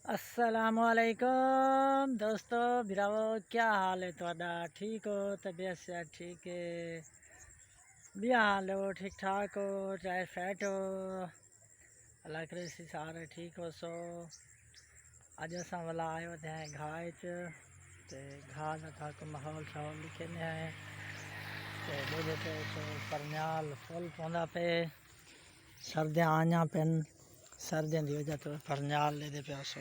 अस्सलामुअलैकुम दोस्तों भिरावो, क्या हाल है तुहाडा? ठीक हो? तबीयत से ठीक है? भी हाल हो? ठीक ठाक हो? चाहे फैट हो? अल्लाह करे सी सारे ठीक हो। सो अज अस वाला आए होते हैं घाह ते घाह का था को माहौल शाहौल लिखे ने है दे पे तो परन्याल फुल पौधा पे सर्दियाँ आइया पेन सर्दियों की वजह तो परन्याल ले पे सो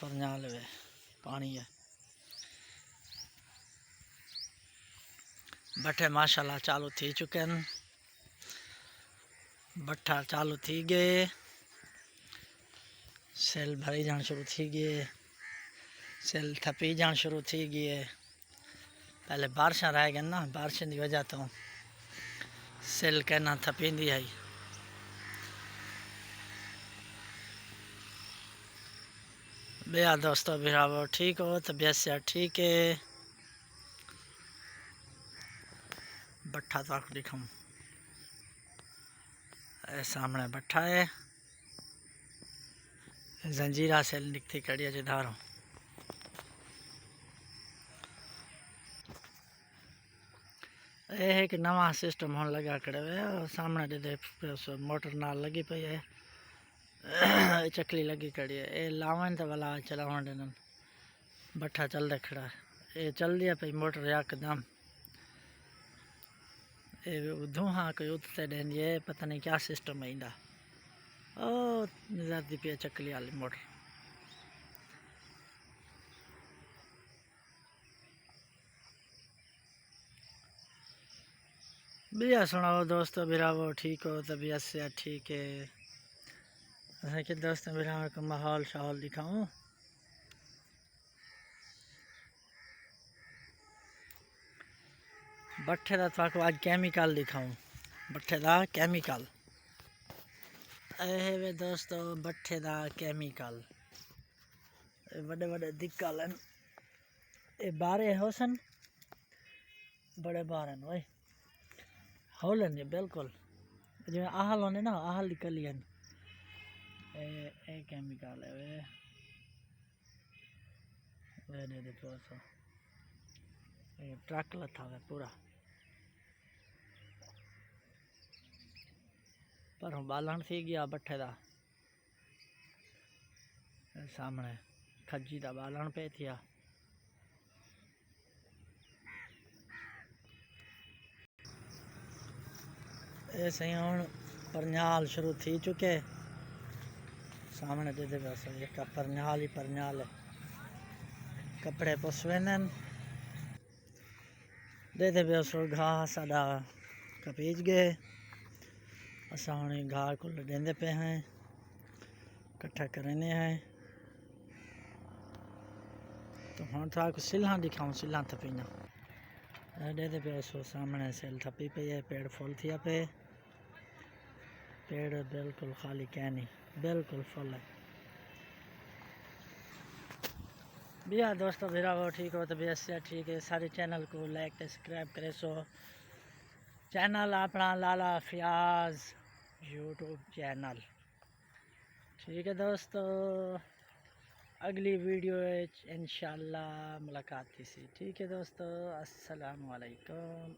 परन्याल वे पानी है बट्ठे माशाल्लाह चालू थी चुके हैं। बट्ठा चालू थी गए, सेल भरी जान शुरू थी गए, सेल थपी जान शुरू थी गई। पहले बारिशा रह गई ना, बारिशों की वजह तो सेल कहना थपींदी आई। भैया दोस्तों भिरावो ठीक हो? तबीयत से ठीक है? बट्ठा तो आख दिखाऊँ, सामने बट्ठा है, जंजीरा सेल निकती कड़ी है धारों। एक नवा सिस्टम होने लगा खड़े हुए और सामने दे मोटर नाल लगी पई है, चकली लगी खड़ी है। ये लावन तो वाला चलावन देन बट्ठा चल रहा खड़ा है, ये चल दिया पई मोटर यकदम। ये धुआं कोई उतरते देन, ये पता नहीं क्या सिस्टम है इंदा। ओ नजरती पे चकली वाली मोटर। भैया सुनाओ दोस्तों भिरावो ठीक हो? तबीयत से ठीक है? ऐसा कि दोस्तों भिरावो को माहौल शाहौल दिखाऊं। बट्ठे का तो आज केमिकल दिखाऊं, बट्ठे का केमिकल। वे दोस्तों बट्ठे का केमिकल बड़े बड़े दिक्कल हैं, ये बारे हो सन बड़े बार हैं भाई होलन ये बिल्कुल जिमें आहल होने ना, आहल निकली हैं। ए केमिकल है वे दे दे तो ट्रक लथा है पूरा पर हम बालन थी गया बट्ठे का। सामने खजी का बालन पे थिया। ऐसे ही हूँ परन्याल शुरू थी चुके, सामने दे बस एक परन्याल ही परन्याल है। कपड़े पुसवेंदन दे बस घाह साडा कपीज गए, असा हूँ घाह को देंदे पे हैं, इकट्ठा करने हैं। तो हम था को सिल्हा दिखाऊँ, सिल्हा थपीना दे पे सो सामने सेल थपी पई है। पेड़ फुल थिया पे, पेड़ बिल्कुल खाली क्या नहीं, बिल्कुल फुल है। भैया दोस्तों भिरावो ठीक हो? तबीयत से ठीक है? सारे चैनल को लाइक सब्सक्राइब करे। सो चैनल अपना लाला फयाज यूट्यूब चैनल, ठीक है दोस्तों। अगली वीडियो इंशाल्लाह मुलाकात थी सी, ठीक है दोस्तों। अस्सलाम वालेकुम।